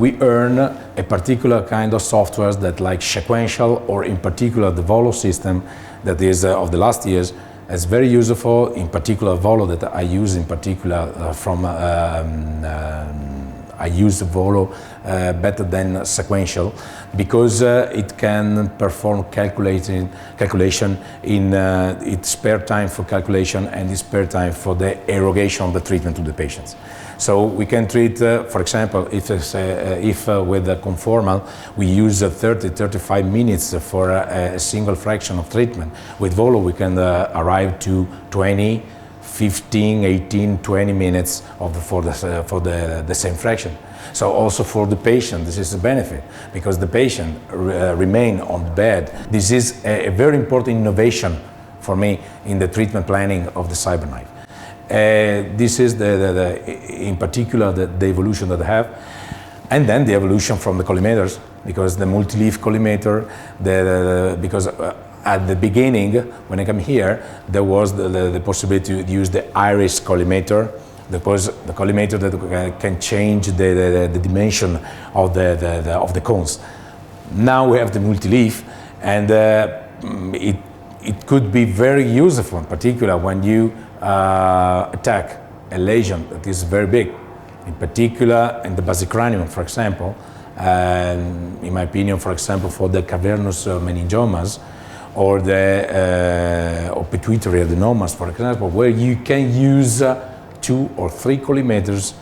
we earn a particular kind of software that, like sequential, or in particular the Volo system that is of the last years, is very useful. In particular Volo that I use in particular I use Volo better than sequential, because it can perform calculation in its spare time for calculation and its spare time for the erogation of the treatment to the patients. So we can treat, for example, if with the conformal we use 30-35 minutes for a single fraction of treatment, with Volo we can arrive to 20, 15, 18, 20 minutes for the same fraction. So also for the patient this is a benefit, because the patient remain on bed. This is a very important innovation for me in the treatment planning of the CyberKnife. This is in particular the evolution that I have, and then the evolution from the collimators, because the multi-leaf collimator, because at the beginning when I came here there was the possibility to use the iris collimator, because the collimator that can change the dimension of the cones. Now we have the multi-leaf, and it could be very useful, in particular when you attack a lesion that is very big, in particular in the basicranium, for example, in my opinion, for example, for the cavernous meningiomas, or the or pituitary adenomas, for example, where you can use 2 or 3 collimators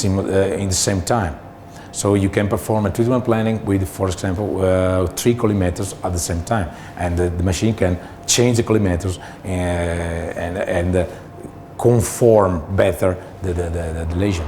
in the same time. So you can perform a treatment planning with, for example, 3 collimators at the same time, and the machine can change the collimators and conform better the lesion.